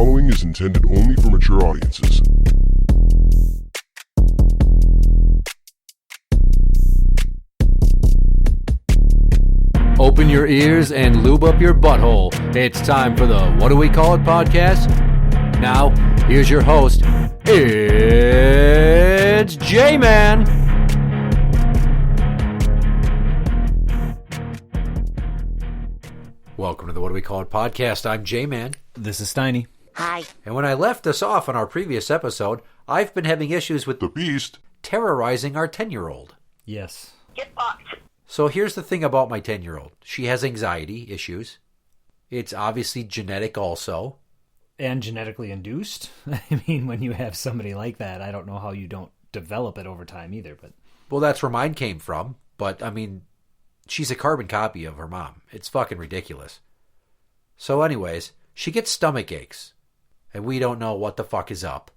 following is intended only for mature audiences. Open your ears and lube up your butthole. It's time for the What Do We Call It podcast. Now, here's your host. It's Jmann. Welcome to the What Do We Call It podcast. I'm Jmann. This is Steiny. Hi. And when I left us off on our previous episode, I've been having issues with The Beast terrorizing our 10-year-old. Yes. Get fucked. So here's the thing about my 10-year-old. She has anxiety issues. It's obviously genetic also. And genetically induced. I mean, when you have somebody like that, I don't know how you don't develop it over time either. But Well, that's where mine came from. But, I mean, she's a carbon copy of her mom. It's fucking ridiculous. So anyways, she gets stomach aches. And we don't know what the fuck is up.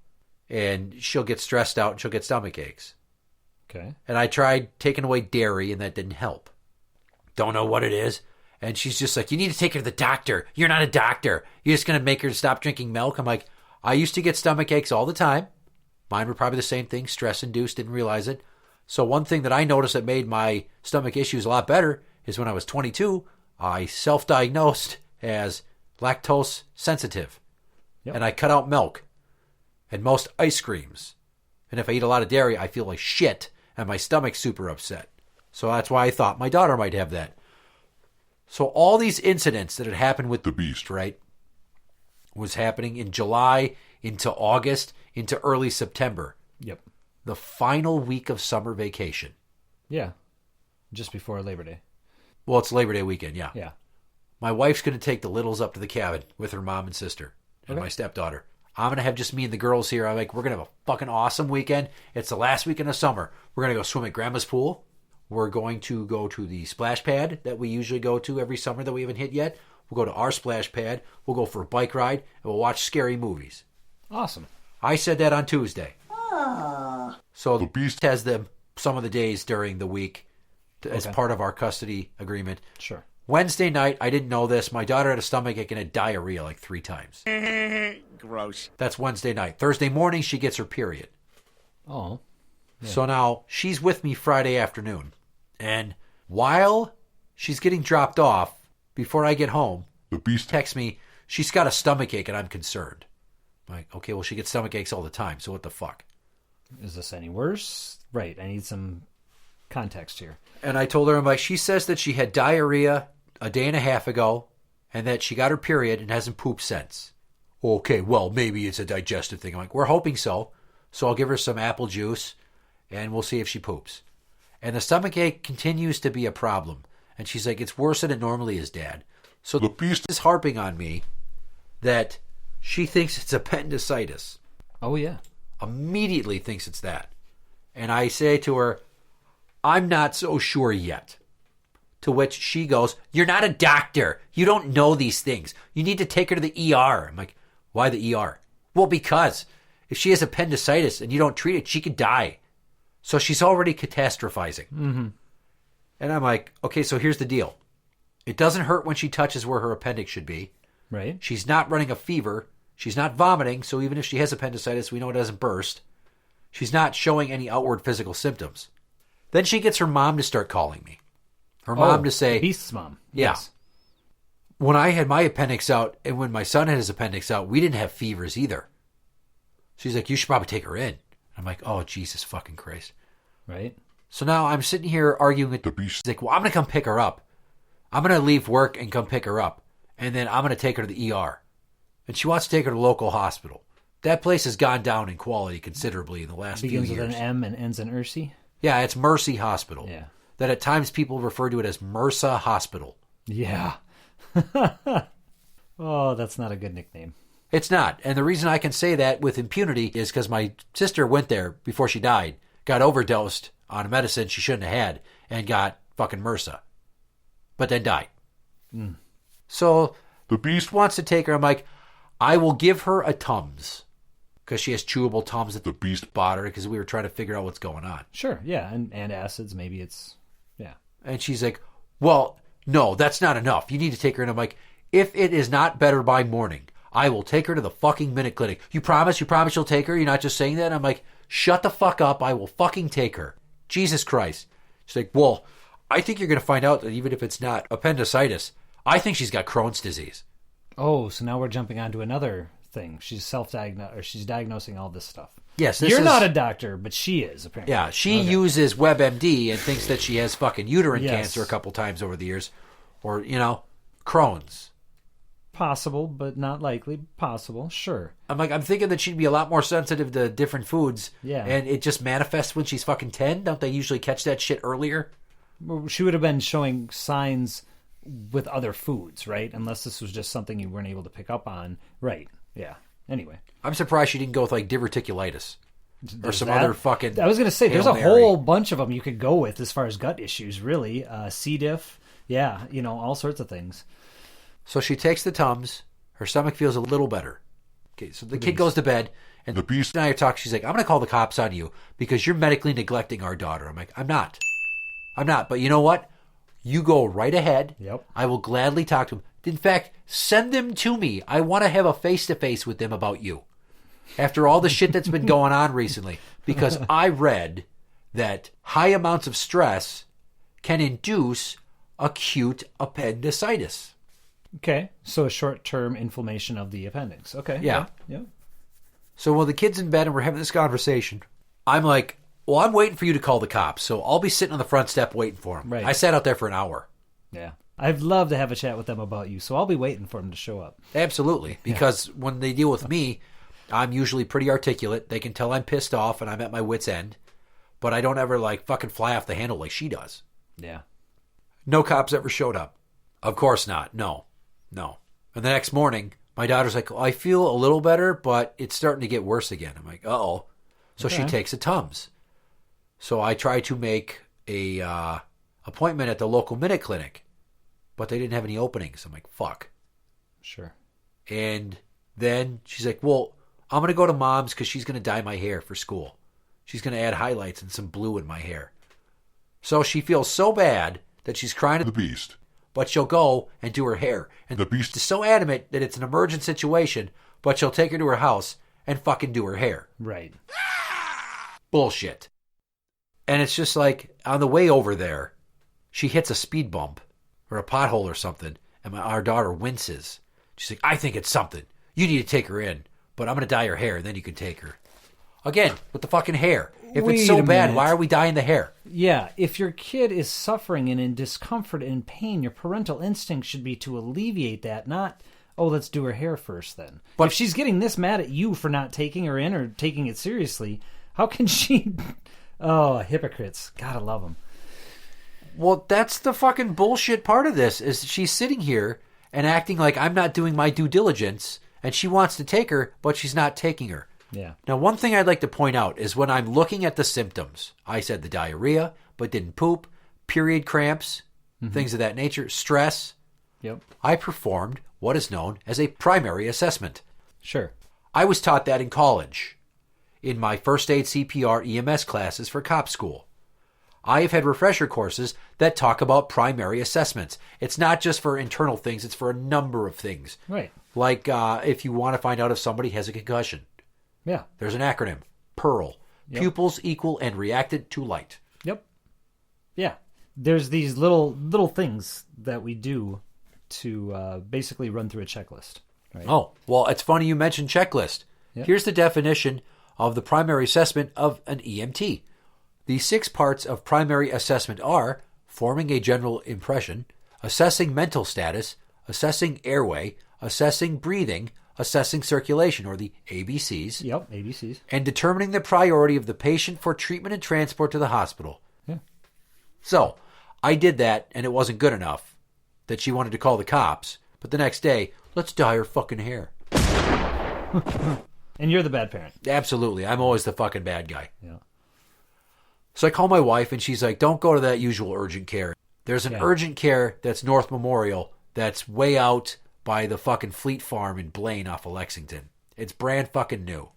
And she'll get stressed out and she'll get stomach aches. okay. And I tried taking away dairy, and that didn't help. Don't know what it is. And she's just like, you need to take her to the doctor. You're not a doctor. You're just going to make her stop drinking milk. I'm like, I used to get stomach aches all the time. Mine were probably the same thing, stress-induced, didn't realize it. So one thing that I noticed that made my stomach issues a lot better is when I was 22, I self-diagnosed as lactose sensitive. Yep. And I cut out milk and most ice creams. And if I eat a lot of dairy, I feel like shit. And my stomach's super upset. So that's why I thought my daughter might have that. So all these incidents that had happened with The Beast. right, was happening in July into August into early September. Yep. The final week of summer vacation. Yeah. Just before Labor Day. Well, it's Labor Day weekend, yeah. Yeah. My wife's going to take the littles up to the cabin with her mom and sister and Okay. my stepdaughter. I'm going to have just me and the girls here. I'm like, we're going to have a fucking awesome weekend. It's the last weekend of summer. We're going to go swim at Grandma's pool. We're going to go to the splash pad that we usually go to every summer that we haven't hit yet. We'll go to our splash pad. We'll go for a bike ride, and we'll watch scary movies. Awesome. I said that on Tuesday. So The Beast has them some of the days during the week as Okay. part of our custody agreement. Sure. Wednesday night, I didn't know this. My daughter had a stomach ache and had diarrhea like 3 times. Gross. That's Wednesday night. Thursday morning, she gets her period. Oh. Yeah. So now she's with me Friday afternoon. And while she's getting dropped off, before I get home, The Beast texts me, she's got a stomach ache and I'm concerned. I'm like, okay, well, she gets stomach aches all the time, so what the fuck? Is this any worse? Right. I need some context here. And I told her, I'm like, she says that she had diarrhea a day and a half ago and that she got her period and hasn't pooped since. Okay, well, maybe it's a digestive thing. I'm like, we're hoping so. So I'll give her some apple juice and we'll see if she poops. And the stomach ache continues to be a problem. And she's like, it's worse than it normally is, Dad. So The Beast is harping on me that she thinks it's appendicitis. Oh, yeah. Immediately thinks it's that. And I say to her, I'm not so sure yet. To which she goes, you're not a doctor. You don't know these things. You need to take her to the ER. I'm like, why the ER? Well, because if she has appendicitis and you don't treat it, she could die. So she's already catastrophizing. Mm-hmm. And I'm like, okay, so here's the deal. It doesn't hurt when she touches where her appendix should be. Right. She's not running a fever. She's not vomiting, so even if she has appendicitis, we know it doesn't burst. She's not showing any outward physical symptoms. Then she gets her mom to start calling me. Her mom to say, Beast's mom. Yeah. Yes. when I had my appendix out and when my son had his appendix out, we didn't have fevers either. She's like, you should probably take her in. I'm like, oh, Jesus fucking Christ. Right. So now I'm sitting here arguing with The Beast. She's like, well, I'm going to come pick her up. I'm going to leave work and come pick her up. And then I'm going to take her to the ER. And she wants to take her to local hospital. That place has gone down in quality considerably in the last few Begins years. with an M and ends in Ursi. Yeah, it's Mercy Hospital. Yeah. That at times people refer to it as MRSA Hospital. Yeah. Oh, that's not a good nickname. It's not. And the reason I can say that with impunity is because my sister went there before she died, got overdosed on a medicine she shouldn't have had, and got fucking MRSA. But then died. Mm. So The Beast. wants to take her. I'm like, I will give her a Tums. Because she has chewable Tums that The Beast. bought her because we were trying to figure out what's going on. Sure, yeah, and acids, maybe it's, yeah. And she's like, well, no, that's not enough. You need to take her. And I'm like, if it is not better by morning, I will take her to the fucking Minute Clinic. You promise? You promise you'll take her? You're not just saying that? I'm like, shut the fuck up. I will fucking take her. Jesus Christ. She's like, well, I think you're going to find out that even if it's not appendicitis, I think she's got Crohn's disease. Oh, so now we're jumping on to another thing. She's self-diagnosed, or she's diagnosing all this stuff. Yes, You're not a doctor, but she is, apparently. Yeah, she uses WebMD and thinks that she has fucking uterine cancer a couple times over the years. Or, Crohn's. Possible, but not likely. Possible, sure. I'm thinking that she'd be a lot more sensitive to different foods. Yeah. And it just manifests when she's fucking 10. Don't they usually catch that shit earlier? She would have been showing signs with other foods, right? Unless this was just something you weren't able to pick up on. Right, yeah. Anyway. I'm surprised she didn't go with, like, diverticulitis. Or some that. other fucking... I was going to say, there's Hail a Mary. whole bunch of them you could go with as far as gut issues, really. C. diff, yeah, all sorts of things. So she takes the Tums. Her stomach feels a little better. Okay, so the kid goes to bed. And The Beast and I are talking. She's like, I'm going to call the cops on you because you're medically neglecting our daughter. I'm like, I'm not. But you know what? You go right ahead. Yep. I will gladly talk to them. In fact, send them to me. I want to have a face-to-face with them about you. After all the shit that's been going on recently. Because I read that high amounts of stress can induce acute appendicitis. Okay, so a short-term inflammation of the appendix. Okay. Yeah. Yeah. So while the kid's in bed and we're having this conversation, I'm like, well, I'm waiting for you to call the cops. So I'll be sitting on the front step waiting for him. Right. I sat out there for an hour. Yeah. I'd love to have a chat with them about you, so I'll be waiting for them to show up. Absolutely. Because when they deal with me, I'm usually pretty articulate. They can tell I'm pissed off and I'm at my wit's end. But I don't ever, like, fucking fly off the handle like she does. Yeah. No cops ever showed up. Of course not. No. And the next morning, my daughter's like, I feel a little better, but it's starting to get worse again. I'm like, uh-oh. So she takes a Tums. So I try to make a appointment at the local Minute Clinic, but they didn't have any openings. I'm like, fuck. Sure. And then she's like, well, I'm going to go to Mom's because she's going to dye my hair for school. She's going to add highlights and some blue in my hair. So she feels so bad that she's crying to The Beast. but she'll go and do her hair. And The Beast is so adamant that it's an emergent situation, but she'll take her to her house and fucking do her hair. Right. Bullshit. And it's just like, on the way over there, she hits a speed bump or a pothole or something, and our daughter winces. She's like, I think it's something. You need to take her in, but I'm going to dye her hair, and then you can take her. Again, with the fucking hair. If Wait it's so a bad, minute. why are we dyeing the hair? Yeah, if your kid is suffering and in discomfort and pain, your parental instinct should be to alleviate that, not, oh, let's do her hair first then. But if she's getting this mad at you for not taking her in or taking it seriously, how can she... Oh, hypocrites. Gotta love them. Well, that's the fucking bullshit part of this, is she's sitting here and acting like I'm not doing my due diligence, and she wants to take her, but she's not taking her. Yeah. Now, one thing I'd like to point out is when I'm looking at the symptoms, I said the diarrhea, but didn't poop, period cramps, things of that nature, stress. Yep. I performed what is known as a primary assessment. Sure. I was taught that in college, in my first aid CPR EMS classes for cop school. I have had refresher courses that talk about primary assessments. It's not just for internal things, it's for a number of things. Right. Like if you want to find out if somebody has a concussion. Yeah. There's an acronym, PEARL. Yep. Pupils equal and reacted to light. Yep. Yeah. There's these little things that we do to basically run through a checklist. Right? Oh, well, it's funny you mentioned checklist. Yep. Here's the definition of the primary assessment of an EMT. The 6 parts of primary assessment are forming a general impression, assessing mental status, assessing airway, assessing breathing, assessing circulation, or the ABCs, Yep. ABCs. and determining the priority of the patient for treatment and transport to the hospital. Yeah. So, I did that, and it wasn't good enough that she wanted to call the cops. But the next day, let's dye her fucking hair. And you're the bad parent. Absolutely. I'm always the fucking bad guy. Yeah. So I call my wife, and she's like, don't go to that usual urgent care. There's an urgent care that's North Memorial that's way out by the fucking Fleet Farm in Blaine off of Lexington. It's brand fucking new.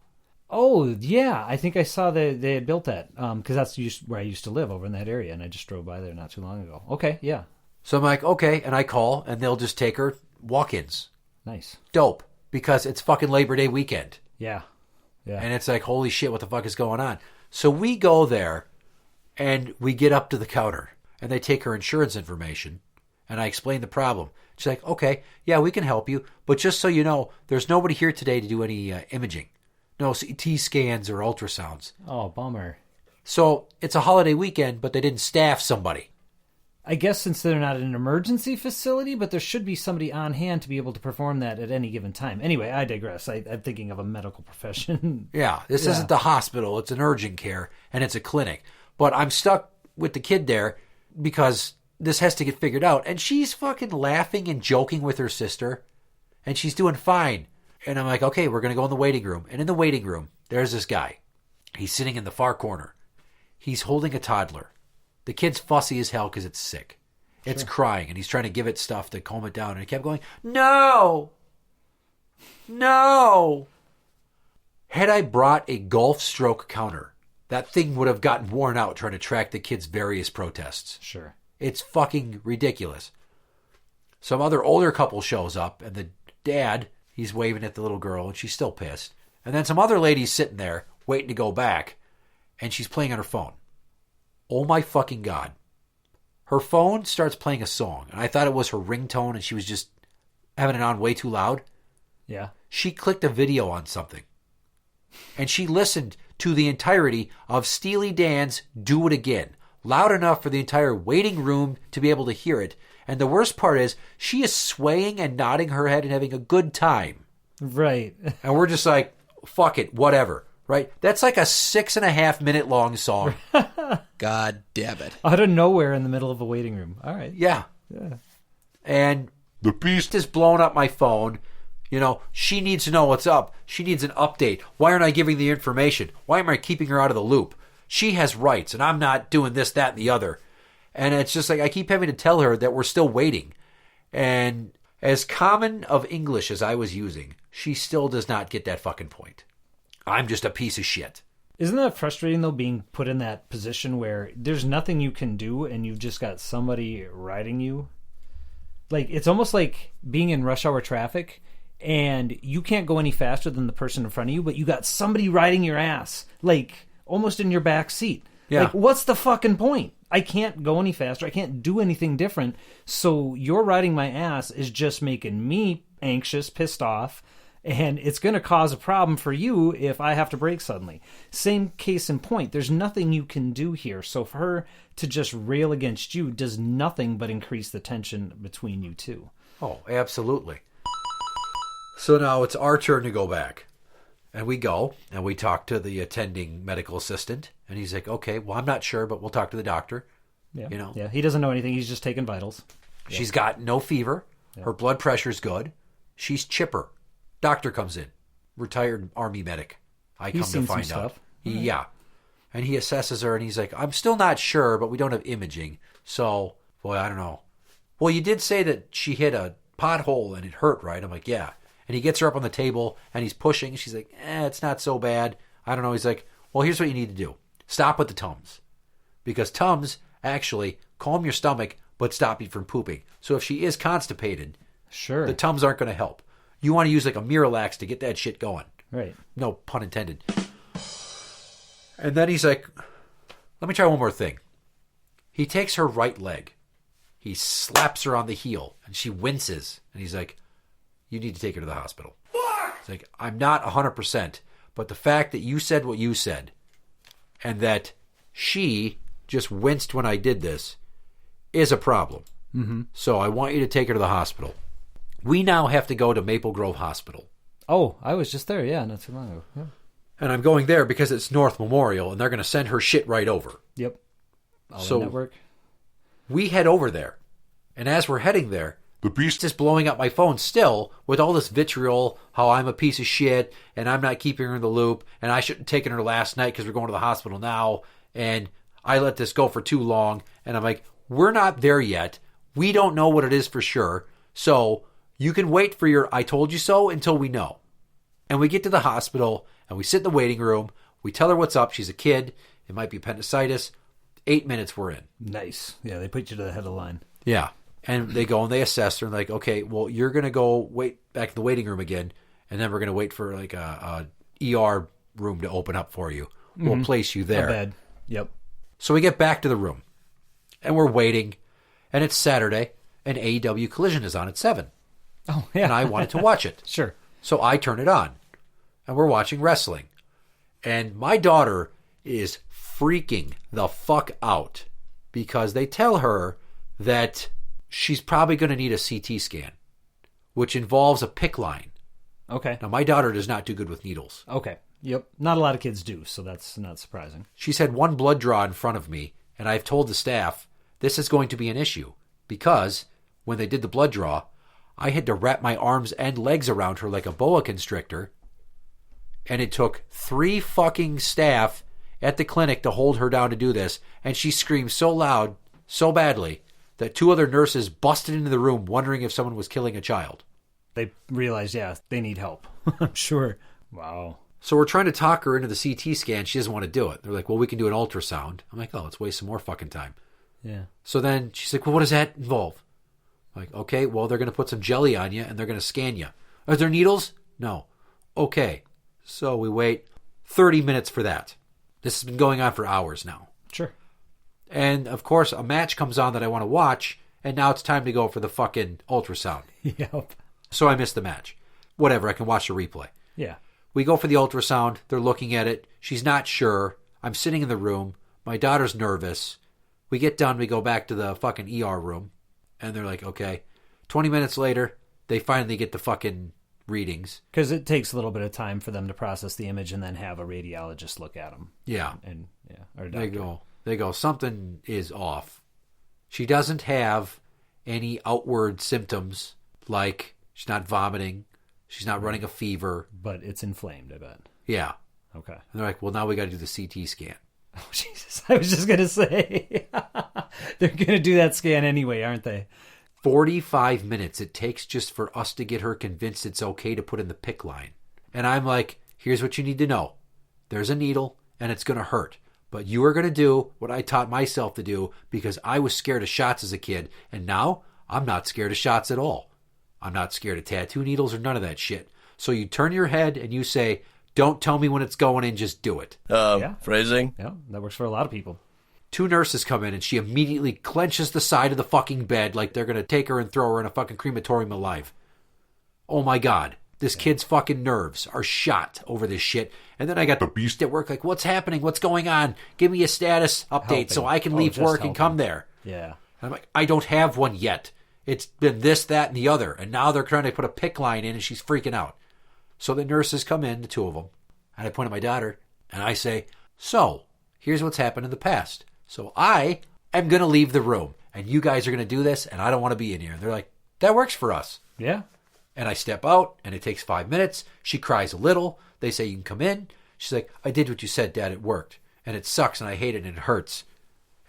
Oh, yeah. I think I saw they had built that because that's where I used to live, over in that area, and I just drove by there not too long ago. Okay, yeah. So I'm like, okay, and I call, and they'll just take her walk-ins. Nice. Dope. because it's fucking Labor Day weekend. Yeah. Yeah. And it's like, holy shit, what the fuck is going on? So we go there and we get up to the counter and they take her insurance information and I explain the problem. She's like, okay, yeah, we can help you. But just so you know, there's nobody here today to do any imaging. No CT scans or ultrasounds. Oh, bummer. So it's a holiday weekend, but they didn't staff somebody. I guess since they're not an emergency facility, but there should be somebody on hand to be able to perform that at any given time. Anyway, I digress. I'm thinking of a medical profession. Yeah, this isn't the hospital. It's an urgent care, and it's a clinic. But I'm stuck with the kid there because this has to get figured out. And she's fucking laughing and joking with her sister, and she's doing fine. And I'm like, okay, we're going to go in the waiting room. And in the waiting room, there's this guy. He's sitting in the far corner. He's holding a toddler. The kid's fussy as hell because it's sick. It's crying, and he's trying to give it stuff to calm it down. And it kept going, no! No! Had I brought a golf stroke counter, that thing would have gotten worn out trying to track the kid's various protests. Sure. It's fucking ridiculous. Some other older couple shows up, and the dad, he's waving at the little girl, and she's still pissed. And then some other lady's sitting there, waiting to go back, and she's playing on her phone. Oh my fucking God. Her phone starts playing a song, and I thought it was her ringtone, and she was just having it on way too loud. Yeah. She clicked a video on something, and she listened to the entirety of Steely Dan's Do It Again, loud enough for the entire waiting room to be able to hear it. And the worst part is, she is swaying and nodding her head and having a good time. Right. And we're just like, fuck it, whatever. Right? That's like a 6.5 minute long song. God damn it. Out of nowhere in the middle of a waiting room. All right. Yeah. And The beast is blowing up my phone. You know, she needs to know what's up. She needs an update. Why aren't I giving the information? Why am I keeping her out of the loop? She has rights, and I'm not doing this, that, and the other. And it's just like I keep having to tell her that we're still waiting. And as common of English as I was using, she still does not get that fucking point. I'm just a piece of shit. Isn't that frustrating, though, being put in that position where there's nothing you can do and you've just got somebody riding you? Like, it's almost like being in rush hour traffic and you can't go any faster than the person in front of you, but you got somebody riding your ass, like, almost in your back seat. Yeah. Like, what's the fucking point? I can't go any faster. I can't do anything different. So your riding my ass is just making me anxious, pissed off, and it's going to cause a problem for you if I have to brake suddenly. Same case in point. There's nothing you can do here. So for her to just rail against you does nothing but increase the tension between you two. Oh, absolutely. So now it's our turn to go back. And we go, and we talk to the attending medical assistant. And he's like, okay, well, I'm not sure, but we'll talk to the doctor. Yeah. You know? Yeah, he doesn't know anything. He's just taking vitals. She's got no fever. Her blood pressure's good. She's chipper. Doctor comes in. Retired Army medic. I come He's to seen some find out. stuff. Yeah. And he assesses her, and he's like, I'm still not sure, but we don't have imaging. So, boy, I don't know. Well, you did say that she hit a pothole and it hurt, right? I'm like, yeah. And he gets her up on the table, and he's pushing. She's like, it's not so bad. I don't know. He's like, well, here's what you need to do. Stop with the Tums. Because Tums actually calm your stomach, but stop you from pooping. So if she is constipated, Sure. the Tums aren't going to help. You want to use like a Miralax to get that shit going. Right. No pun intended. And then he's like, let me try one more thing. He takes her right leg. He slaps her on the heel, and she winces. And he's like, you need to take her to the hospital. It's like, I'm not 100%, but the fact that you said what you said, and that she just winced when I did this, is a problem. Mm-hmm. So I want you to take her to the hospital. We now have to go to Maple Grove Hospital. Oh, I was just there. Yeah, not too long ago. Yeah. And I'm going there because it's North Memorial, and they're going to send her shit right over. Yep. All So- the network. We head over there. And as we're heading there, The beast just blowing up my phone still with all this vitriol, how I'm a piece of shit, and I'm not keeping her in the loop, and I shouldn't have taken her last night because we're going to the hospital now, and I let this go for too long. And I'm like, we're not there yet. We don't know what it is for sure. So you can wait for your I told you so until we know. And we get to the hospital, and we sit in the waiting room. We tell her what's up. She's a kid. It might be appendicitis. 8 minutes we're in. Nice. Yeah, they put you to the head of the line. Yeah. And they go and they assess her and like, okay, well, you're going to go wait back in the waiting room again. and then we're going to wait for like a ER room to open up for you. We'll place you there. A bed. Yep. So we get back to the room, and we're waiting, and it's Saturday, and AEW Collision is on at 7. Oh, yeah. And I wanted to watch it. Sure. So I turn it on, and we're watching wrestling. And my daughter is freaking the fuck out because they tell her that she's probably going to need a CT scan, which involves a PICC line. Okay. Now, my daughter does not do good with needles. Okay. Yep. Not a lot of kids do, so that's not surprising. She's had one blood draw in front of me, and I've told the staff this is going to be an issue because when they did the blood draw, I had to wrap my arms and legs around her like a boa constrictor, and it took 3 fucking staff at the clinic to hold her down to do this, and she screamed so loud, so badly, that 2 other nurses busted into the room wondering if someone was killing a child. They realize, yeah, they need help. I'm sure. Wow. So we're trying to talk her into the CT scan. She doesn't want to do it. They're like, well, we can do an ultrasound. I'm like, oh, let's waste some more fucking time. Yeah. So then she's like, well, what does that involve? I'm like, okay, well, they're going to put some jelly on you, and they're going to scan you. Are there needles? No. Okay. So we wait 30 minutes for that. This has been going on for hours now. Sure. And, of course, a match comes on that I want to watch, and now it's time to go for the fucking ultrasound. Yep. So I missed the match. Whatever, I can watch the replay. Yeah. We go for the ultrasound. They're looking at it. She's not sure. I'm sitting in the room. My daughter's nervous. We get done. We go back to the fucking ER room. And they're like, okay. 20 minutes later, they finally get the fucking readings. Because it takes a little bit of time for them to process the image and then have a radiologist look at them. Yeah. And yeah, or a doctor. They go, something is off. She doesn't have any outward symptoms like she's not vomiting. She's not running a fever. But it's inflamed, I bet. Yeah. Okay. And they're like, well, now we got to do the CT scan. Oh, Jesus. I was just going to say. They're going to do that scan anyway, aren't they? 45 minutes it takes just for us to get her convinced it's okay to put in the PICC line. And I'm like, here's what you need to know. There's a needle, and it's going to hurt. But you are going to do what I taught myself to do because I was scared of shots as a kid, and now I'm not scared of shots at all. I'm not scared of tattoo needles or none of that shit. So you turn your head and you say, don't tell me when it's going in, just do it. Phrasing? Yeah, that works for a lot of people. 2 nurses come in and she immediately clenches the side of the fucking bed like they're going to take her and throw her in a fucking crematorium alive. Oh my God. This kid's fucking nerves are shot over this shit. And then I got the beast at work like, what's happening? What's going on? Give me a status update so I can leave work and come there. Yeah. And I'm like, I don't have one yet. It's been this, that, and the other. And now they're trying to put a PICC line in and she's freaking out. So the nurses come in, the 2 of them. And I point at my daughter and I say, so here's what's happened in the past. So I am going to leave the room and you guys are going to do this and I don't want to be in here. And they're like, that works for us. Yeah. And I step out and it takes 5 minutes. She cries a little. They say, you can come in. She's like, I did what you said, Dad. It worked. And it sucks and I hate it and it hurts.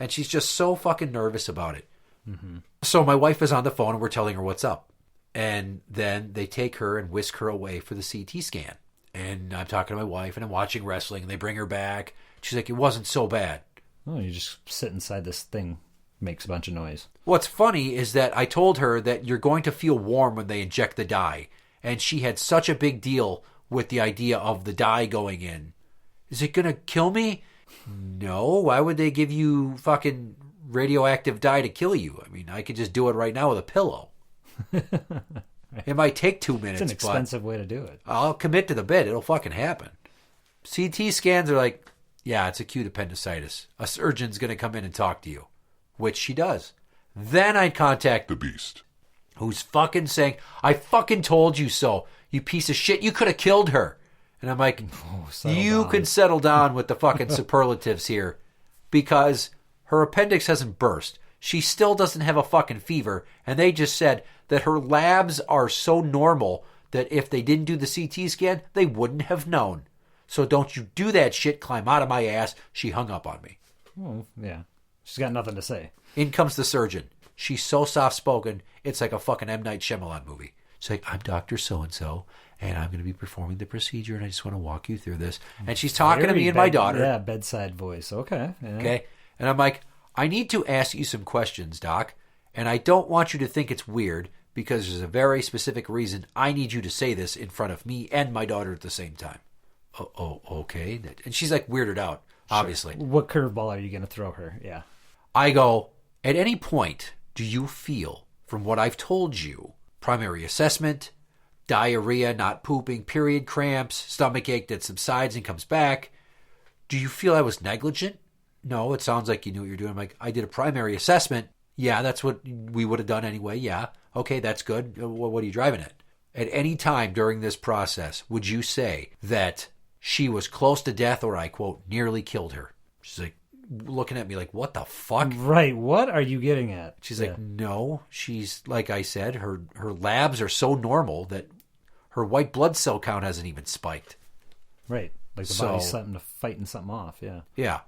And she's just so fucking nervous about it. Mm-hmm. So my wife is on the phone and we're telling her what's up. And then they take her and whisk her away for the CT scan. And I'm talking to my wife and I'm watching wrestling and they bring her back. She's like, it wasn't so bad. Oh, you just sit inside this thing, makes a bunch of noise. What's funny is that I told her that you're going to feel warm when they inject the dye. And she had such a big deal with the idea of the dye going in. Is it going to kill me? No. Why would they give you fucking radioactive dye to kill you? I mean, I could just do it right now with a pillow. It might take 2 minutes. It's an expensive way to do it. I'll commit to the bid. It'll fucking happen. CT scans are like, yeah, it's acute appendicitis. A surgeon's going to come in and talk to you, which she does. Then I'd contact The beast. who's fucking saying, I fucking told you so, you piece of shit. You could have killed her. And I'm like, you can settle down with the fucking superlatives here because her appendix hasn't burst. She still doesn't have a fucking fever. And they just said that her labs are so normal that if they didn't do the CT scan, they wouldn't have known. So don't you do that shit, climb out of my ass. She hung up on me. Oh, yeah. She's got nothing to say. In comes the surgeon. She's so soft-spoken, it's like a fucking M. Night Shyamalan movie. She's like, I'm Dr. So-and-so, and I'm going to be performing the procedure, and I just want to walk you through this. And she's talking to me and my daughter. Yeah, bedside voice. Okay. Yeah. Okay. And I'm like, I need to ask you some questions, Doc, and I don't want you to think it's weird because there's a very specific reason I need you to say this in front of me and my daughter at the same time. Oh, okay. And she's like weirded out, obviously. Sure. What curveball are you going to throw her? Yeah. I go, at any point, do you feel, from what I've told you, primary assessment, diarrhea, not pooping, period cramps, stomach ache that subsides and comes back, do you feel I was negligent? No, it sounds like you knew what you're doing. I'm like, I did a primary assessment. Yeah, that's what we would have done anyway. Yeah. Okay, that's good. What are you driving at? At any time during this process, would you say that she was close to death or I, quote, nearly killed her? She's like, looking at me like, what the fuck? Right. What are you getting at? She's like, no. She's, like I said, her labs are so normal that her white blood cell count hasn't even spiked. Right. Like the body's fighting something off. Yeah. Yeah.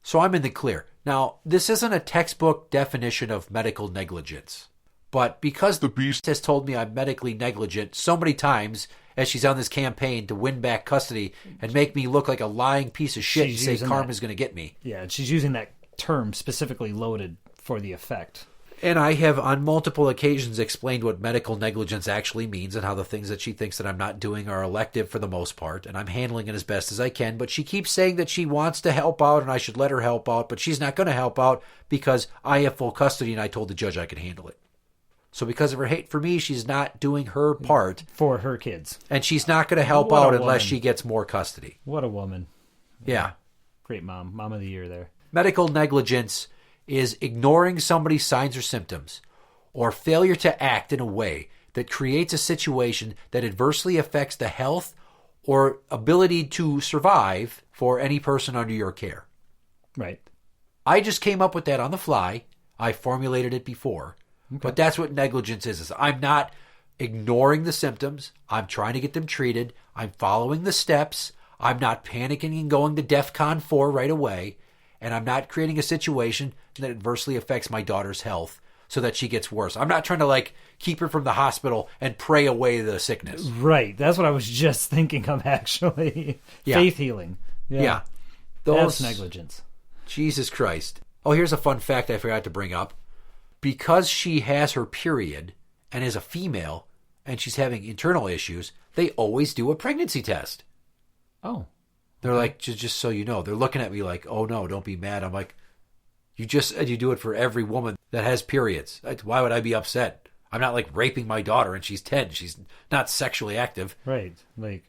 So I'm in the clear. Now, this isn't a textbook definition of medical negligence. But because the beast has told me I'm medically negligent so many times as she's on this campaign to win back custody and make me look like a lying piece of shit and say karma's going to get me. Yeah, and she's using that term specifically loaded for the effect. And I have on multiple occasions explained what medical negligence actually means and how the things that she thinks that I'm not doing are elective for the most part, and I'm handling it as best as I can. But she keeps saying that she wants to help out and I should let her help out, but she's not going to help out because I have full custody and I told the judge I could handle it. So because of her hate for me, she's not doing her part. For her kids. And she's not going to help out unless she gets more custody. What a woman. Yeah. Great mom. Mom of the year there. Medical negligence is ignoring somebody's signs or symptoms or failure to act in a way that creates a situation that adversely affects the health or ability to survive for any person under your care. Right. I just came up with that on the fly. I formulated it before. Okay. But that's what negligence is. I'm not ignoring the symptoms. I'm trying to get them treated. I'm following the steps. I'm not panicking and going to DEFCON 4 right away. And I'm not creating a situation that adversely affects my daughter's health so that she gets worse. I'm not trying to, keep her from the hospital and pray away the sickness. Right. That's what I was just thinking of, actually. Yeah. Faith healing. Yeah. That's negligence. Jesus Christ. Oh, here's a fun fact I forgot to bring up. Because she has her period and is a female and she's having internal issues, they always do a pregnancy test. Oh. They're like, just so you know, they're looking at me like, oh no, don't be mad. I'm like, you just said you do it for every woman that has periods. Why would I be upset? I'm not raping my daughter and she's 10. She's not sexually active. Right.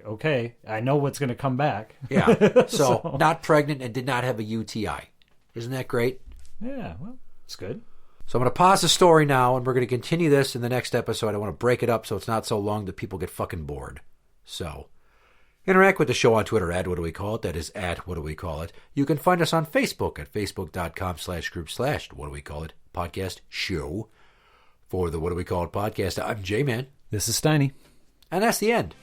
Okay, I know what's going to come back. Yeah. So not pregnant and did not have a UTI. Isn't that great? Yeah, well, it's good. So I'm going to pause the story now, and we're going to continue this in the next episode. I want to break it up so it's not so long that people get fucking bored. So, interact with the show on Twitter at What Do We Call It? That is at What Do We Call It? You can find us on Facebook at facebook.com/group/What Do We Call It podcast show. For the What Do We Call It podcast, I'm Jmann. This is Steiny. And that's the end.